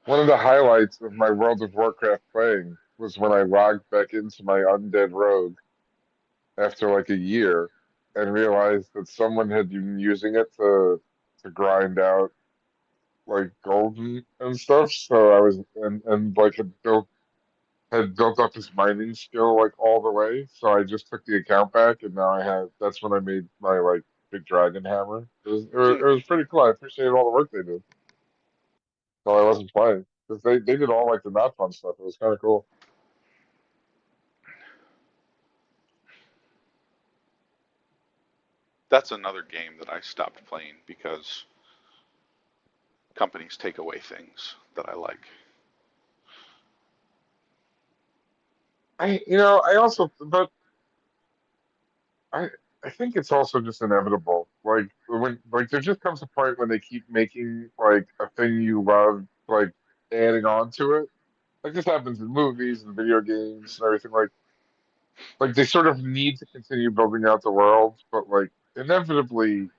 one of the highlights of my World of Warcraft playing was when I logged back into my undead rogue after like a year and realized that someone had been using it to grind out like gold and stuff. So I was and like had built up his mining skill like all the way. So I just took the account back, and now I have. That's when I made my like big dragon hammer. It was pretty cool. I appreciated all the work they did. So I wasn't playing because they did all like the not fun stuff. It was kind of cool. That's another game that I stopped playing because companies take away things that I like. I also, but I I think it's also just inevitable. Like when like there just comes a point when they keep making like a thing you love, like adding on to it. Like this happens in movies and video games and everything. Like they sort of need to continue building out the world, but like inevitably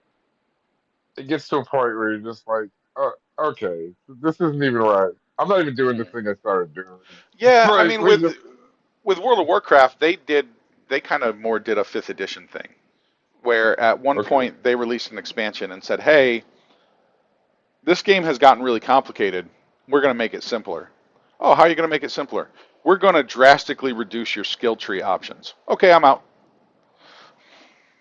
it gets to a point where you're just like, oh, okay, this isn't even right. I'm not even doing the Hmm. thing I started doing. Yeah, I Like mean we just with World of Warcraft, they kind of more did a fifth edition thing where at one okay. point they released an expansion and said, "Hey, this game has gotten really complicated. We're going to make it simpler." Oh, how are you going to make it simpler? We're going to drastically reduce your skill tree options. Okay, I'm out.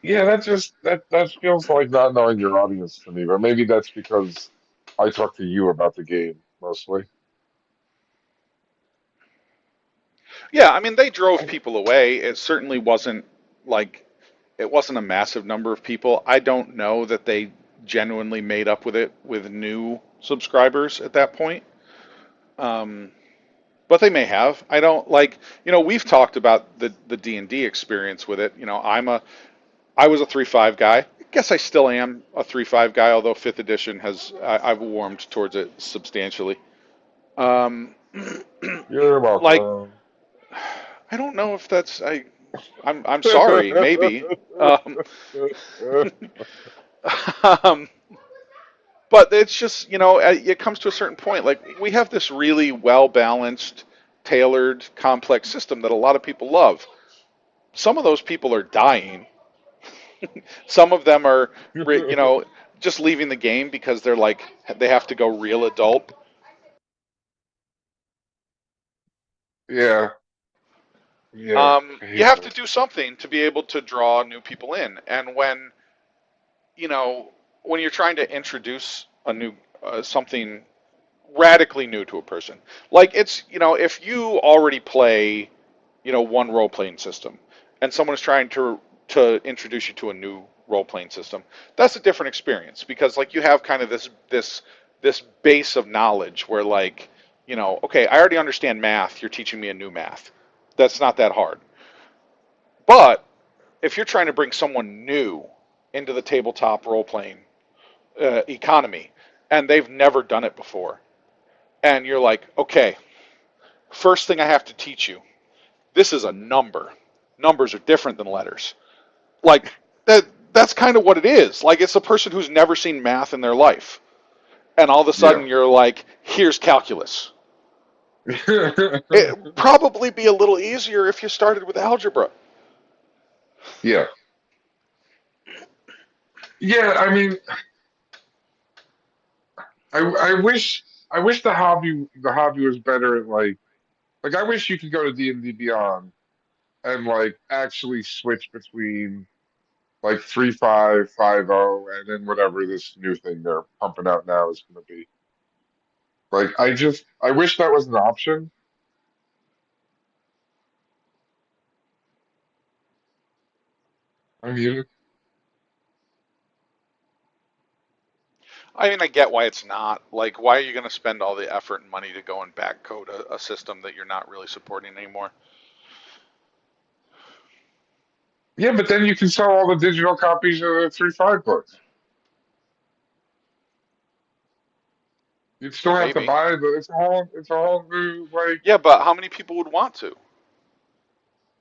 Yeah, that feels like not knowing your audience to me, but maybe that's because I talk to you about the game mostly. Yeah, I mean they drove people away. It certainly wasn't like it wasn't a massive number of people. I don't know that they genuinely made up with it with new subscribers at that point. Um, but they may have. I don't like, we've talked about the D&D experience with it. I was a 3.5 guy. I guess I still am a 3.5 guy, although 5th edition I've warmed towards it substantially. Um, You're like welcome. I don't know if I'm sorry, maybe. Um, um, but it's just, it comes to a certain point. Like we have this really well balanced, tailored, complex system that a lot of people love. Some of those people are dying. Some of them are, just leaving the game because they're like they have to go real adult. Yeah, yeah, I You hate have to that. do something to be able to draw new people in, and you know when you're trying to introduce a new something radically new to a person, like it's if you already play one role playing system, and someone is trying to introduce you to a new role playing system, that's a different experience because like you have kind of this base of knowledge where like okay, I already understand math. You're teaching me a new math. That's not that hard. But if you're trying to bring someone new into the tabletop role playing economy and they've never done it before, and you're like, okay, first thing I have to teach you, this is a number. Numbers are different than letters. Like that's kind of what it is. Like it's a person who's never seen math in their life. And all of a Yeah. sudden you're like, here's calculus. It'd probably be a little easier if you started with algebra. Yeah. Yeah, I mean, I wish the hobby was better at like I wish you could go to D&D Beyond and like actually switch between like 3.5, 5.0, and then whatever this new thing they're pumping out now is going to be. Like I wish that was an option. I mean, I mean, I get why it's not. Like, why are you going to spend all the effort and money to go and back code a system that you're not really supporting anymore? yeah, but then you can sell all the digital copies of the 3.5 books. You'd still have to Maybe. buy the. It's a whole new like. Yeah, but how many people would want to?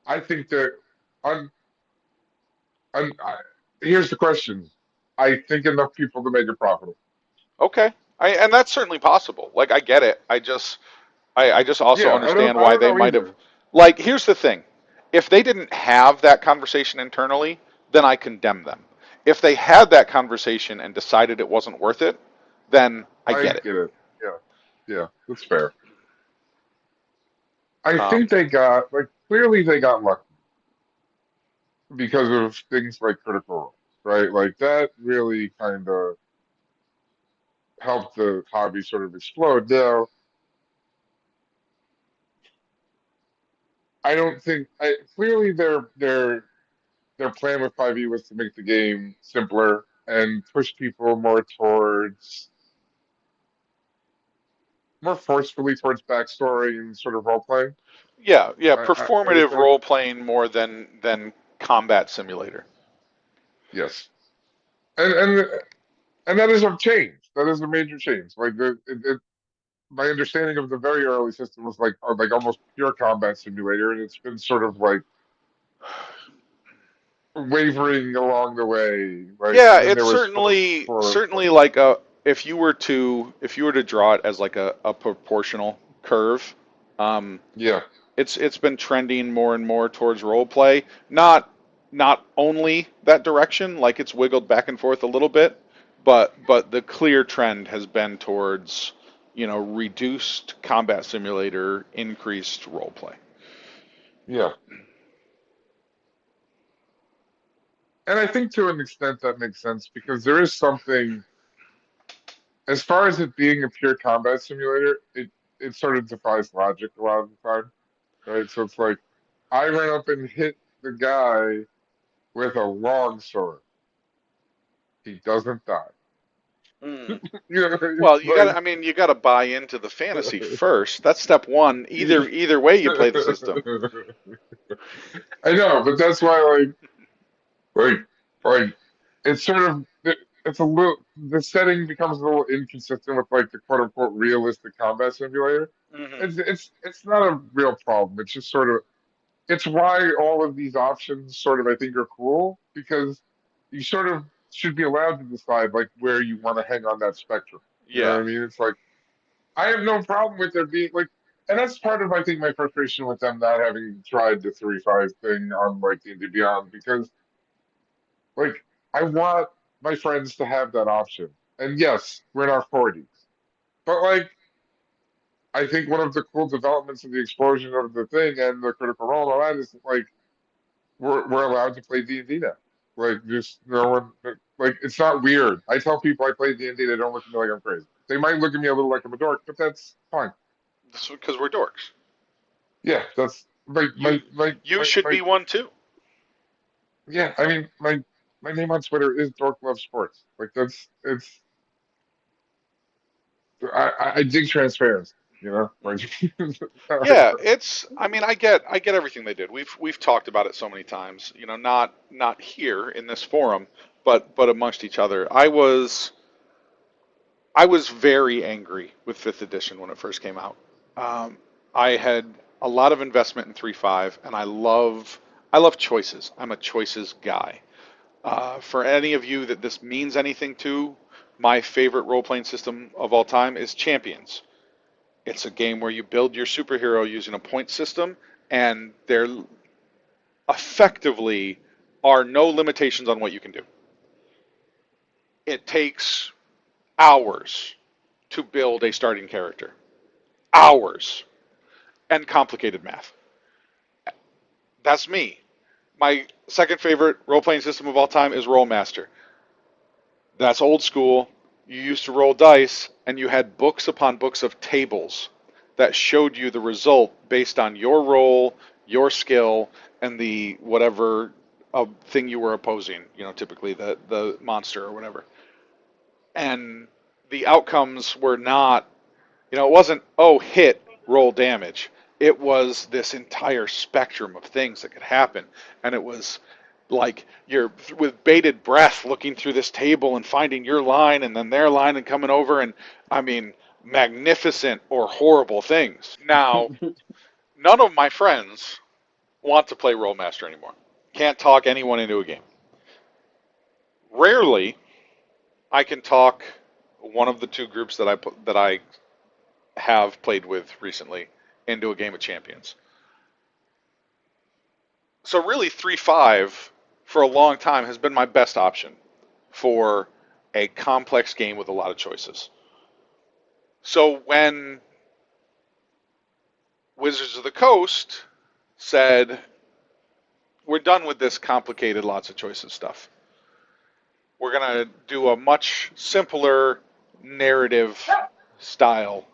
I think that. I'm. I'm. Here's the question. I think enough people to make it profitable. Okay. And that's certainly possible. Like I get it. I just also Yeah, understand I why don't they know might have. either. Like, here's the thing: if they didn't have that conversation internally, then I condemn them. If they had that conversation and decided it wasn't worth it, then I I get it. get it. Yeah, yeah, that's fair. I think Um, they got like clearly they got lucky because of things like Critical Role, right? Like that really kind of helped the hobby sort of explode. Now, I don't think clearly their plan with 5e was to make the game simpler and push people more forcefully towards backstory and sort of role playing. yeah, yeah, I would performative say role playing more than combat simulator. yes, and and that is a change. That is a major change. Like my understanding of the very early system was like almost pure combat simulator, and it's been sort of like wavering along the way. Like, Yeah, and then it's there was certainly like a if you were to draw it as like a proportional curve, um, yeah, it's been trending more and more towards role play. Not only that direction, like it's wiggled back and forth a little bit, but the clear trend has been towards reduced combat simulator, increased role play. yeah. And I think to an extent that makes sense because there is something, as far as it being a pure combat simulator, it sort of defies logic a lot of the time, right? So it's like I ran up and hit the guy with a long sword. He doesn't die. Mm. You know, Well, it's you got to like I mean, you got to buy into the fantasy first. That's step one. Either way you play the system. I know, but that's why like like it's sort of it's a little the setting becomes a little inconsistent with like the quote unquote realistic combat simulator. Hmm. It's not a real problem. It's just sort of it's why all of these options sort of I think are cool because you sort of should be allowed to decide like where you want to hang on that spectrum. You know what Yeah. I mean? It's like I have no problem with there being like, and that's part of I think my frustration with them not having tried the 3.5 thing on like D&D Beyond because like I want my friends to have that option. And yes, we're in our 40s, but like I think one of the cool developments of the explosion of the thing and the Critical Role and all that is like we're allowed to play D&D now. Like just no one like it's not weird. I tell people I play D&D, they don't look at me like I'm crazy. They might look at me a little like I'm a dork, but that's fine. Because we're dorks. Yeah, that's like You you should my be one too. yeah. I mean, my name on Twitter is Dork Love Sports. Like that's it's I dig transparency. You know, like Yeah, it's. I mean, I get everything they did. We've talked about it so many times. Not here in this forum, but amongst each other. I was very angry with fifth edition when it first came out. Um, I had a lot of investment in 3.5, and I love choices. I'm a choices guy. For any of you that this means anything to, my favorite role playing system of all time is Champions. It's a game where you build your superhero using a point system, and there effectively are no limitations on what you can do. It takes hours to build a starting character, hours, and complicated math. That's me. My second favorite role playing system of all time is Rollmaster. That's old school. You used to roll dice, and you had books upon books of tables that showed you the result based on your roll, your skill, and the whatever thing you were opposing. Typically the monster or whatever. And the outcomes were not. It wasn't hit, roll damage. It was this entire spectrum of things that could happen, and it was like you're with bated breath looking through this table and finding your line and then their line and coming over and I mean magnificent or horrible things. Now, none of my friends want to play Rollmaster anymore. Can't talk anyone into a game. Rarely I can talk one of the two groups that I have played with recently into a game of Champions. So really, 3-5 for a long time has been my best option for a complex game with a lot of choices. So when Wizards of the Coast said, we're done with this complicated, lots of choices stuff. We're going to do a much simpler narrative style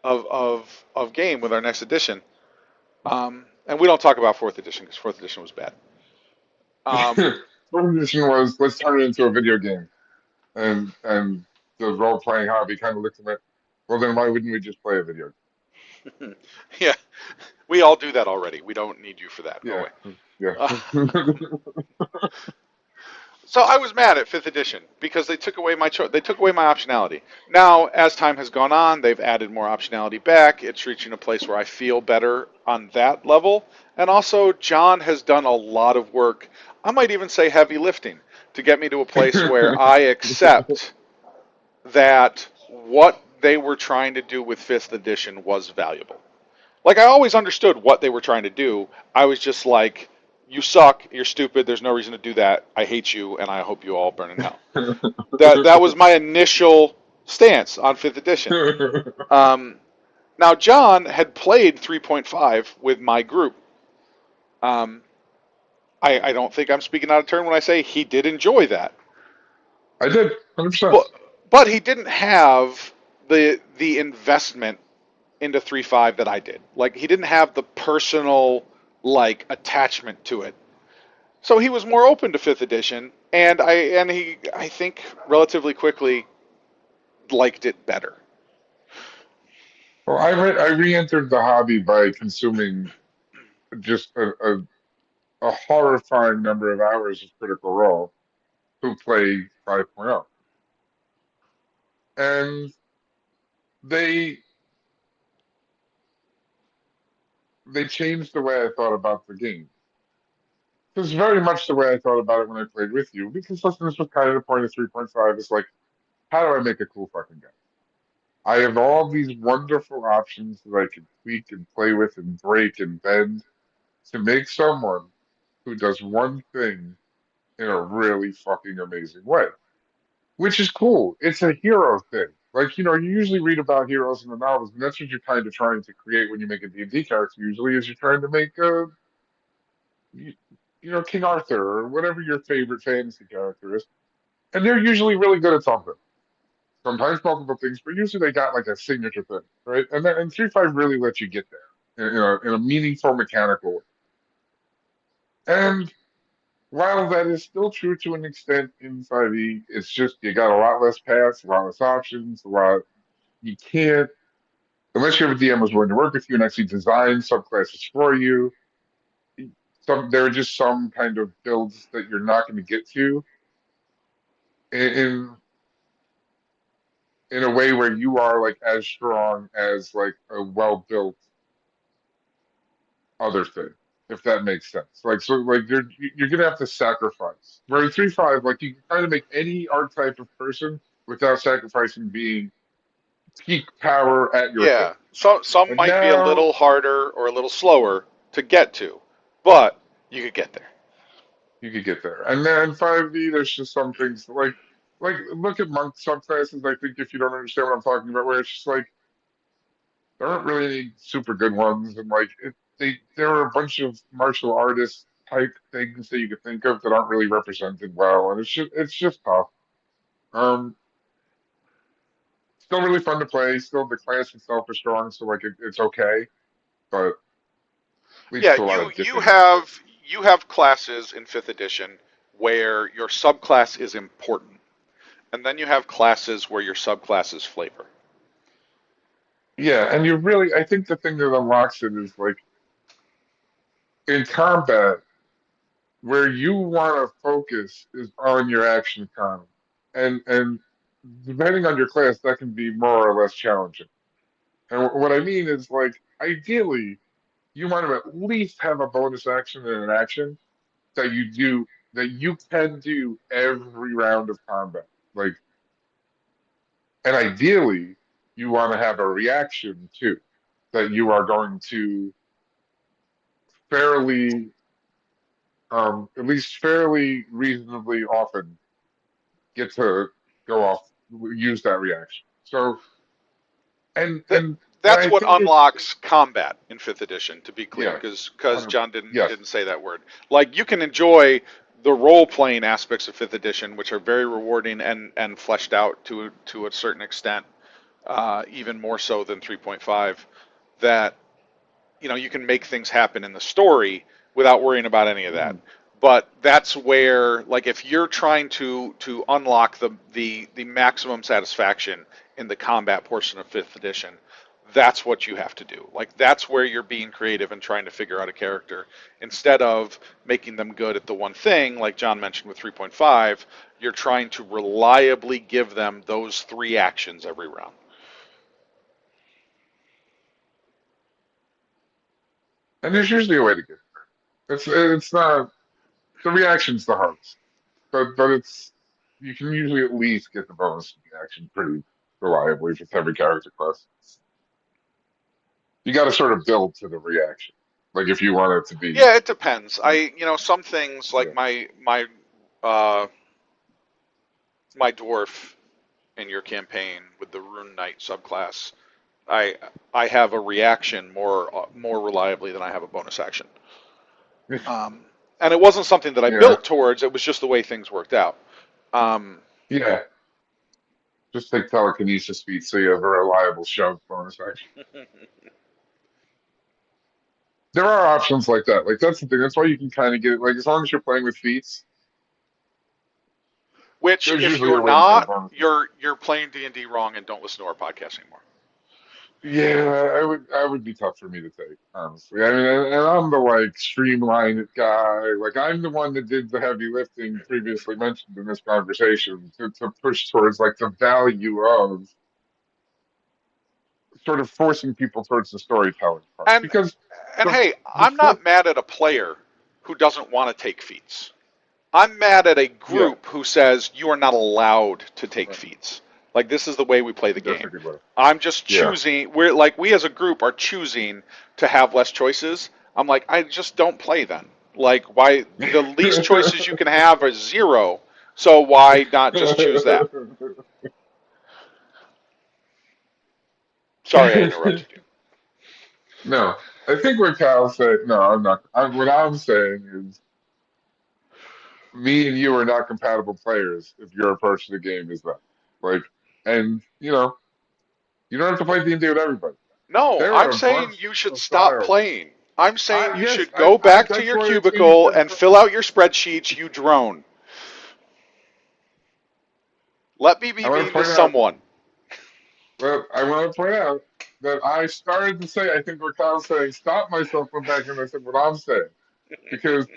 of game with our next edition. And we don't talk about fourth edition because fourth edition was bad. Um, One edition was let's turn it into a video game, and the role playing hobby kind of looked at it. Well, then why wouldn't we just play a video yeah, we all do that already. We don't need you for that. Go game? away. Yeah, Uh, yeah. so I was mad at fifth edition because they took away my they took away my optionality. Now, as time has gone on, they've added more optionality back. It's reaching a place where I feel better on that level. And also, John has done a lot of work. I might even say heavy lifting to get me to a place where I accept that what they were trying to do with fifth edition was valuable. Like I always understood what they were trying to do. I was just like, you suck, you're stupid, there's no reason to do that. I hate you and I hope you all burn in hell. That was my initial stance on 5th edition. Um, Now John had played 3.5 with my group. Um, I don't think I'm speaking out of turn when I say he did enjoy that. I did, 100%. But but he didn't have the investment into 3.5 that I did. Like he didn't have the personal like attachment to it. So he was more open to fifth edition, and I think relatively quickly liked it better. Well, I re-entered the hobby by consuming just a horrifying number of hours of Critical Role, who play 5.0, and they they changed the way I thought about the game. It's very much the way I thought about it when I played with you. Because listen, this was kind of the point of 3.5. It's like, how do I make a cool fucking game? I have all these wonderful options that I can tweak and play with and break and bend to make someone who does one thing in a really fucking amazing way, which is cool. It's a hero thing. Like, you usually read about heroes in the novels, and that's what you're kind of trying to create when you make a D&D character, usually, is you're trying to make you, King Arthur or whatever your favorite fantasy character is. And they're usually really good at something. Sometimes multiple things, but usually they got like a signature thing, right? And 3.5 really lets you get there in a meaningful mechanical way. And while that is still true to an extent in 5e, it's just you got a lot less paths, a lot less options, a lot you can't unless you have a DM who's willing to work with you and actually design subclasses for you. There are just some kind of builds that you're not going to get to in in a way where you are like as strong as like a well built other thing, if that makes sense. Like so, like you're gonna have to sacrifice. Where in 3.5, like you can kind of make any archetype of person without sacrificing being peak power at your hip. Yeah, some And might be a now little harder or a little slower to get to, but you could get there. you could get there. And then 5D, there's just some things like look at monk subclasses. I think if you don't understand what I'm talking about, where it's just like there aren't really any super good ones, and like there are a bunch of martial artist type things that you could think of that aren't really represented well, and it's just tough. Um, Still really fun to play. Still, the class itself is strong, so like it's okay, but leads Yeah, to a lot you of you dipping. have you have classes in 5th edition where your subclass is important, and then you have classes where your subclass is flavor. Yeah, and I think the thing that unlocks it is like in combat, where you want to focus is on your action economy, and depending on your class, that can be more or less challenging. And what I mean is like ideally, you want to at least have a bonus action and an action that you can do every round of combat. Like And ideally, you want to have a reaction too, that you are going to fairly, at least fairly reasonably often get to go off, use that reaction. So, and That and and that's I what think unlocks combat in fifth edition. To be clear, yeah, because John yes, didn't say that word. Like you can enjoy the role playing aspects of fifth edition, which are very rewarding and fleshed out to a certain extent, even more so than 3.5. That you can make things happen in the story without worrying about any of that. mhm, But that's where, like, if you're trying to unlock the maximum satisfaction in the combat portion of fifth edition, that's what you have to do. Like, that's where you're being creative and trying to figure out a character instead of making them good at the one thing, like John mentioned with 3.5. You're trying to reliably give them those three actions every round. and there's usually a way to get there. It's not the reaction's the hardest, but it's you can usually at least get the bonus reaction pretty reliably with every character class. You got to sort of build to the reaction, like if you want it to be, Yeah, it depends. um, Some things like yeah. uh, my dwarf in your campaign with the Rune Knight subclass, I I have a reaction more reliably than I have a bonus action. Um, and it wasn't something that I Yeah, built towards. It was just the way things worked out. Um, yeah. Just take telekinesis feats so you have a reliable shove bonus action. There are options like that. Like that's the thing. That's why you can kind of get it. Like as long as you're playing with feats, which, there's if usually a you're way to take not, bonuses. you're playing D&D wrong and don't listen to our podcast anymore. Yeah, I would be tough for me to take, honestly. I mean, and I'm the like streamlined guy. Like I'm the one that did the heavy lifting previously mentioned in this conversation to push towards like the value of sort of forcing people towards the storytelling part. And Because and the hey, the I'm flip, not mad at a player who doesn't want to take feats. I'm mad at a yeah, group who says you are not allowed to take right. feats. Like this is the way we play the That's a game. good way. I'm just Yeah. choosing. We're like we as a group are choosing to have less choices. I'm like I just don't play then. Like why the least choices you can have is zero. So why not just choose that? Sorry I interrupted you. No, I think what Kyle said. No, I'm not. What I'm saying is, me and you are not compatible players if your approach to the game is that. Like, and you don't have to play D&D with everybody. No, There I'm are a saying bunch you should of stop styles. playing. I'm saying you Yes, should go back to That's your why it's easy cubicle for. and fill out your spreadsheets, you drone. Let me I be want to mean to point out. someone. Well, I want to point out that I started to say, I think what Kyle's saying, stop myself from back and I said what I'm saying because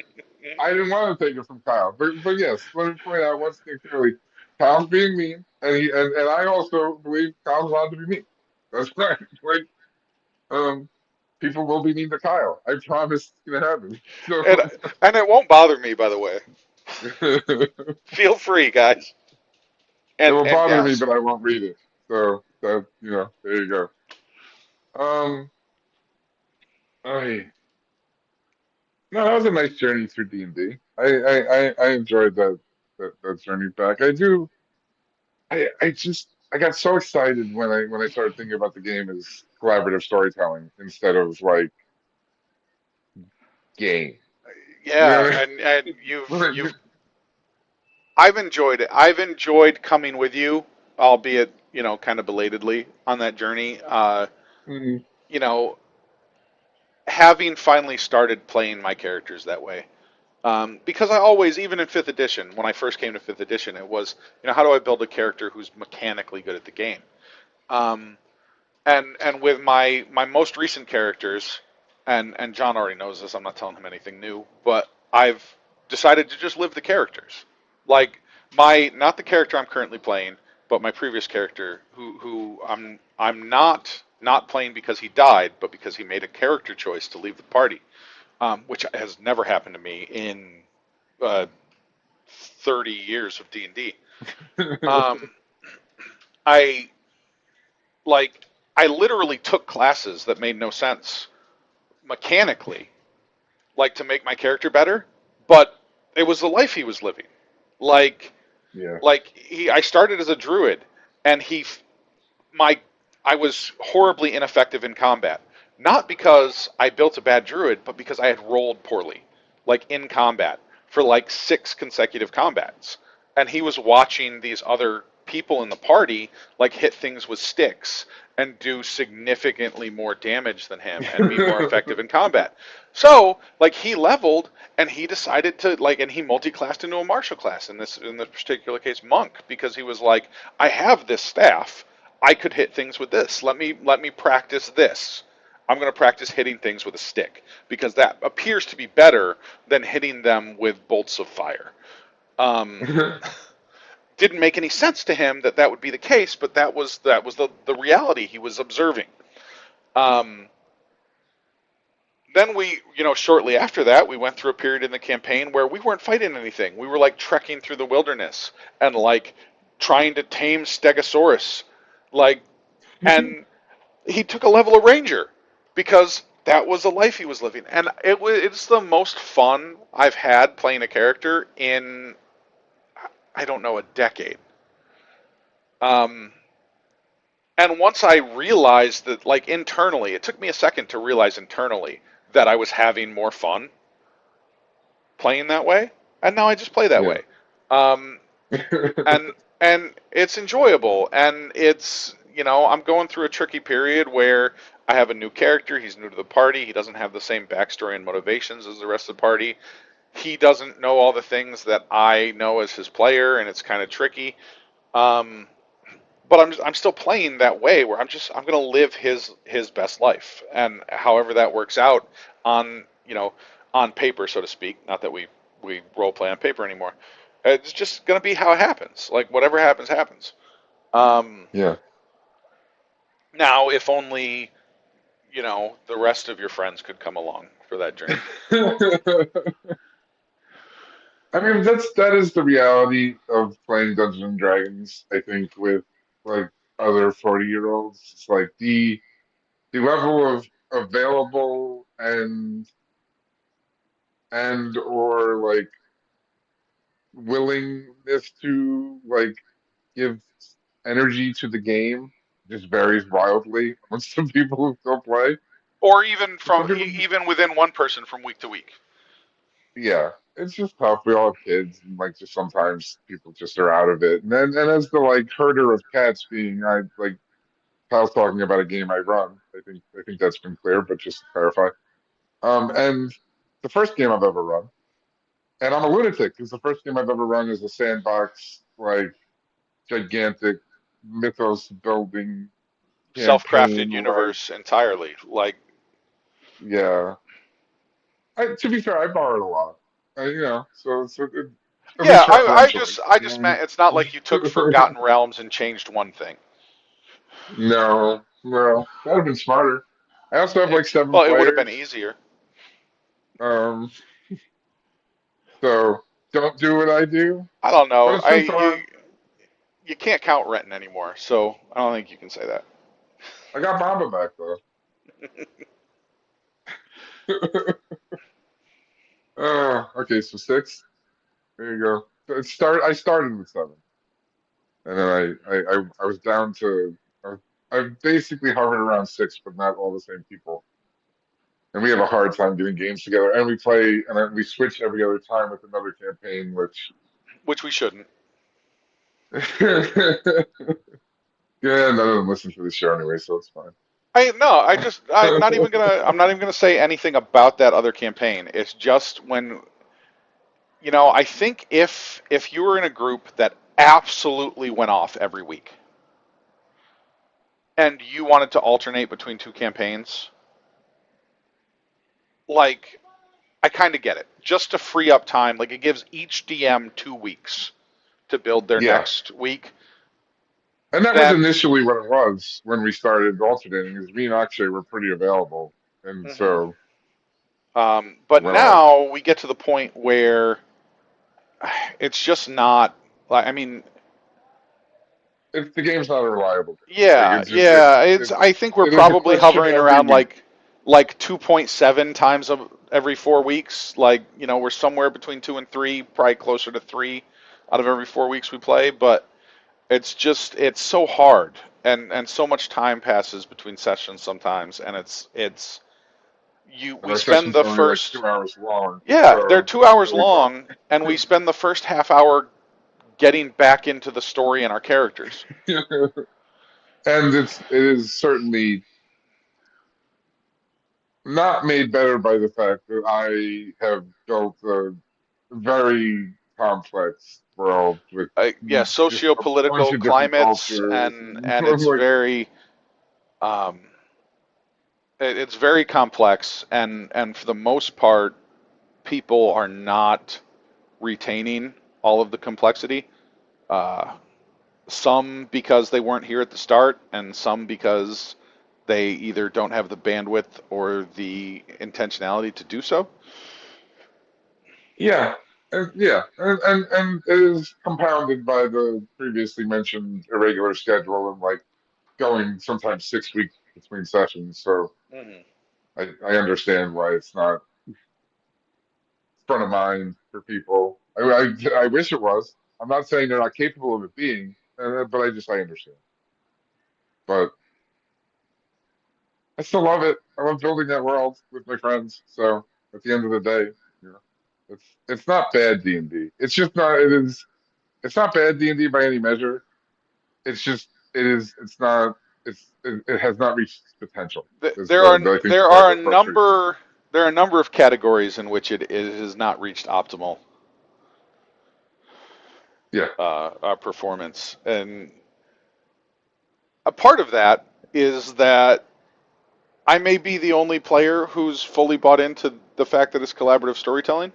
I didn't want to take it from Kyle. But yes, let me point out once again clearly, Kyle's being mean, and I also believe Kyle's allowed to be mean. That's right. Like um, people will be mean to Kyle. I promise it's gonna happen. So and and it won't bother me, by the way. it Feel free, guys will and bother me, gals. but I won't read it. So that there you go. Um, I no, that was a nice journey through D&D. I enjoyed that journey back. I do. I got so excited when I started thinking about the game as collaborative storytelling instead of like game. You Yeah, know and what I you've mean? I've enjoyed it. I've enjoyed coming with you, albeit kind of belatedly on that journey. Mhm. You know, having finally started playing my characters that way. Because I always, even in fifth edition, when I first came to fifth edition, it was, how do I build a character who's mechanically good at the game? Um, and with my most recent characters, and John already knows this. I'm not telling him anything new, but I've decided to just live the characters, like my not the character I'm currently playing, but my previous character, who I'm not playing because he died, but because he made a character choice to leave the party, which has never happened to me in uh, 30 years of D&D. Um, I Like, I literally took classes that made no sense mechanically, like to make my character better, but it was the life he was living. Like, Yeah. I started as a druid, and my I was horribly ineffective in combat. Not because I built a bad druid, but because I had rolled poorly, like in combat, for like 6 consecutive combats. And he was watching these other people in the party like hit things with sticks and do significantly more damage than him and be more effective in combat. So, like he leveled and he decided to and he multi-classed into a martial class in this particular case monk because he was like, I have this staff. I could hit things with this. Let me practice this. I'm going to practice hitting things with a stick because that appears to be better than hitting them with bolts of fire. Um, didn't make any sense to him that that would be the case, but that was the reality he was observing. Um, then shortly after that, we went through a period in the campaign where we weren't fighting anything. We were like trekking through the wilderness and like trying to tame Stegosaurus, like, and he took a level of ranger because that was the life he was living, and it's the most fun I've had playing a character in, I don't know, a decade. Um, and once I realized that, like, internally, it took me a second to realize internally that I was having more fun playing that way, and now I just play that Yeah. way. Um, and it's enjoyable, and I'm going through a tricky period where I have a new character. He's new to the party. He doesn't have the same backstory and motivations as the rest of the party. He doesn't know all the things that I know as his player, and it's kind of tricky. Um, but I'm still playing that way where I'm going to live his best life, and however that works out on on paper, so to speak. Not that we role play on paper anymore. It's just going to be how it happens. Like whatever happens, happens. Um, Yeah. now, if only the rest of your friends could come along for that journey. I mean, that is the reality of playing Dungeons and Dragons, I think, with like other 40-year-olds. It's like the level of available and or like willingness to like give energy to the game just varies wildly amongst the people who still play. Or even Some people, even within one person from week to week. yeah, it's just tough. We all have kids, and like just sometimes people just are out of it. And as the like herder of cats being, I like Kyle's talking about a game I run. I think that's been clear, but just to clarify. And the first game I've ever run, and I'm a lunatic because the first game I've ever run is a sandbox, like gigantic mythos building Self-crafted campaign. Like, universe entirely. Like, yeah. To be fair, I borrowed a lot. So at yeah, least referentially. I just meant it's not like you took Forgotten Realms and changed one thing. No, well, that'd have been smarter. I also have like seven Well, it would have been players. easier. Um, so don't do what I do, I don't but know. it's been fun. You can't count Renton anymore, so I don't think you can say that. I got Mamba back though. Okay, so six. There you go. So I started with seven, and then I was down to I basically hovered around six, but not all the same people. And we have a hard time getting games together. And we play and then we switch every other time with another campaign, which Which we shouldn't. yeah, none of them listen to the show anyway, so it's fine. I no, I just I'm not even gonna say anything about that other campaign. It's just when I think if you were in a group that absolutely went off every week and you wanted to alternate between two campaigns, like I kind of get it. Just to free up time, like it gives each DM 2 weeks to build their Yeah. next week. And that was Then, initially what it was when we started alternating, is me and Akshay were pretty available. And mhm. so But went off. now we get to the point where it's just not like I mean the game's not a reliable game. Like Yeah, it's just yeah. It's I think we're it is a probably question hovering every around week. like 2.7 times every 4 weeks. Like, we're somewhere between 2 and 3, probably closer to 3 out of every 4 weeks we play, but it's so hard, and so much time passes between sessions sometimes, and it's you And we our spend sessions the are only like first. 2 hours long, Yeah, they're so 2 hours really fun. long, and we spend the first half hour getting back into the story and our characters. And it is certainly not made better by the fact that I have built a very complex world with Yeah, just a bunch socio-political of different climates, cultures and and I'm it's like, very um, it's very complex, and for the most part, people are not retaining all of the complexity. Uh, some because they weren't here at the start, and some because they either don't have the bandwidth or the intentionality to do so. yeah, and it is compounded by the previously mentioned irregular schedule and like going sometimes 6 weeks between sessions. So Hmm. I understand why it's not front of mind for people. I wish it was. I'm not saying they're not capable of it being, but I understand. But I still love it. I love building that world with my friends. So at the end of the day, you know, it's not bad D&D. It's just not. It is. It's not bad D&D by any measure. It's just it is. It's not. It has not reached its potential. Is There are the I think the there part are a that frustrates me. number there are a number of categories in which it has not reached optimal Yeah. performance, and a part of that is that I may be the only player who's fully bought into the fact that it's collaborative storytelling.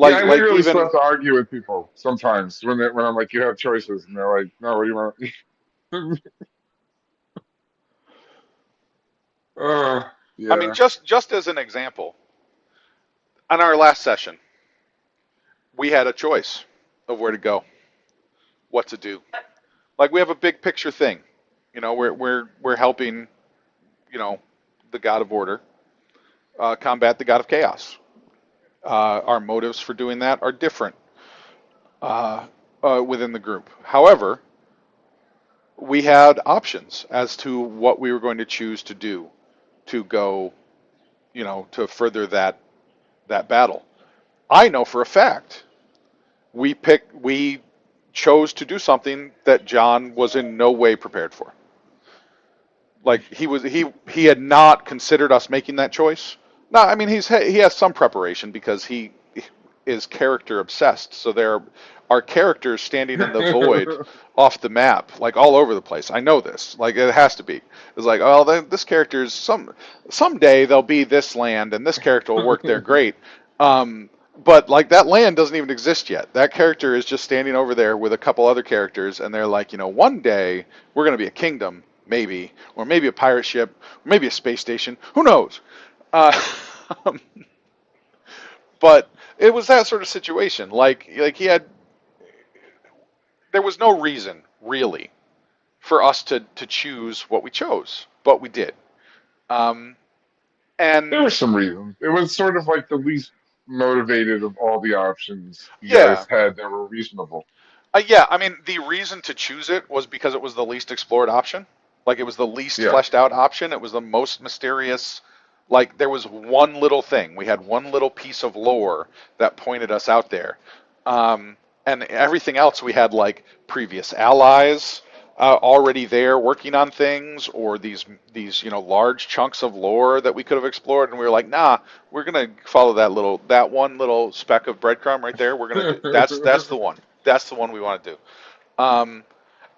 Yeah, I Like literally still have even to argue with people sometimes when I'm like, you have choices, and they're like, no, what do you want? uh, I mean, yeah. just as an example, on our last session, we had a choice of where to go, what to do. Like we have a big picture thing. We're helping, you know, the god of order combat the god of chaos. Our motives for doing that are different uh, within the group. However, we had options as to what we were going to choose to do to go, to further that battle. I know for a fact we chose to do something that John was in no way prepared for. Like he had not considered us making that choice. No, I mean he has some preparation because he is character obsessed. So there are characters standing in the void off the map, like all over the place. I know this. Like it has to be. It's like, oh, this character is someday they'll be this land, and this character will work there great. But like that land doesn't even exist yet. That character is just standing over there with a couple other characters, and they're like, one day we're going to be a kingdom, maybe, or maybe a pirate ship, or maybe a space station. Who knows? Uh, but it was that sort of situation. Like there was no reason really for us to choose what we chose, but we did. Um, There and were some reasons. It was sort of like the least motivated of all the options you yeah, guys had that were reasonable. yeah. I mean, the reason to choose it was because it was the least explored option. Like it was the least Yeah. fleshed out option. It was the most mysterious. Like there was one little thing. We had one little piece of lore that pointed us out there. Um, and everything else we had like previous allies already there working on things, or these large chunks of lore that we could have explored, and we were like, nah, we're gonna follow that one little speck of breadcrumb right there. We're gonna do that's the one. That's the one we want to do.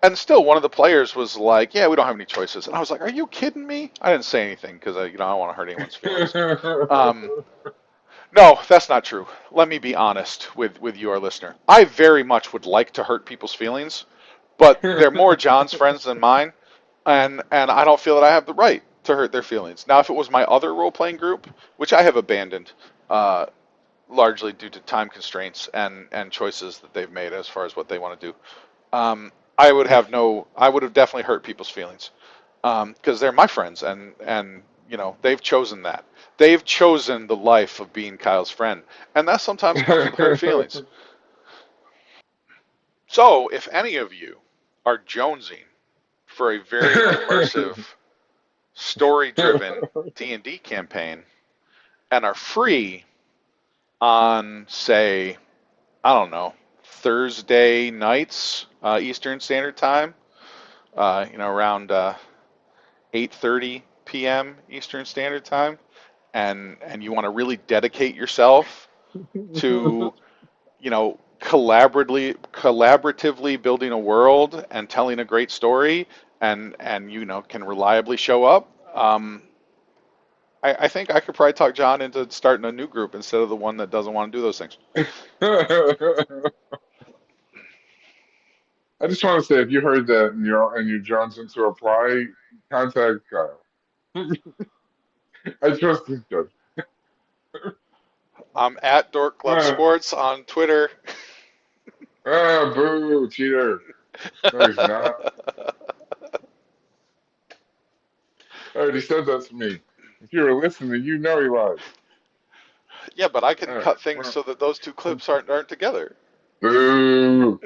And still, one of the players was like, "Yeah, we don't have any choices." And I was like, "Are you kidding me?" I didn't say anything because I don't want to hurt anyone's feelings. Um, no, that's not true. Let me be honest with you, our listener. I very much would like to hurt people's feelings, but they're more John's friends than mine, and I don't feel that I have the right to hurt their feelings. Now, if it was my other role playing group, which I have abandoned, uh, largely due to time constraints and choices that they've made as far as what they want to do. I would have no. I would have definitely hurt people's feelings because they're my friends, and they've chosen that. They've chosen the life of being Kyle's friend, and that sometimes comes with hurt feelings. So, if any of you are jonesing for a very immersive, story-driven D&D campaign and are free on, say, I don't know, Thursday nights, Eastern Standard Time, around 8:30 p.m. Eastern Standard Time, and you want to really dedicate yourself to, collaboratively building a world and telling a great story, and can reliably show up. I think I could probably talk John into starting a new group instead of the one that doesn't want to do those things. I just want to say, if you heard that and you're Johnson to apply, contact Kyle. I trust his judgment. I'm at Dork Club Ah, Sports on Twitter. boo, cheater. No, he's not. I already said that to me. If you were listening, you know he lied. Yeah, but I can All right. cut things Well, so that those two clips aren't together. boo.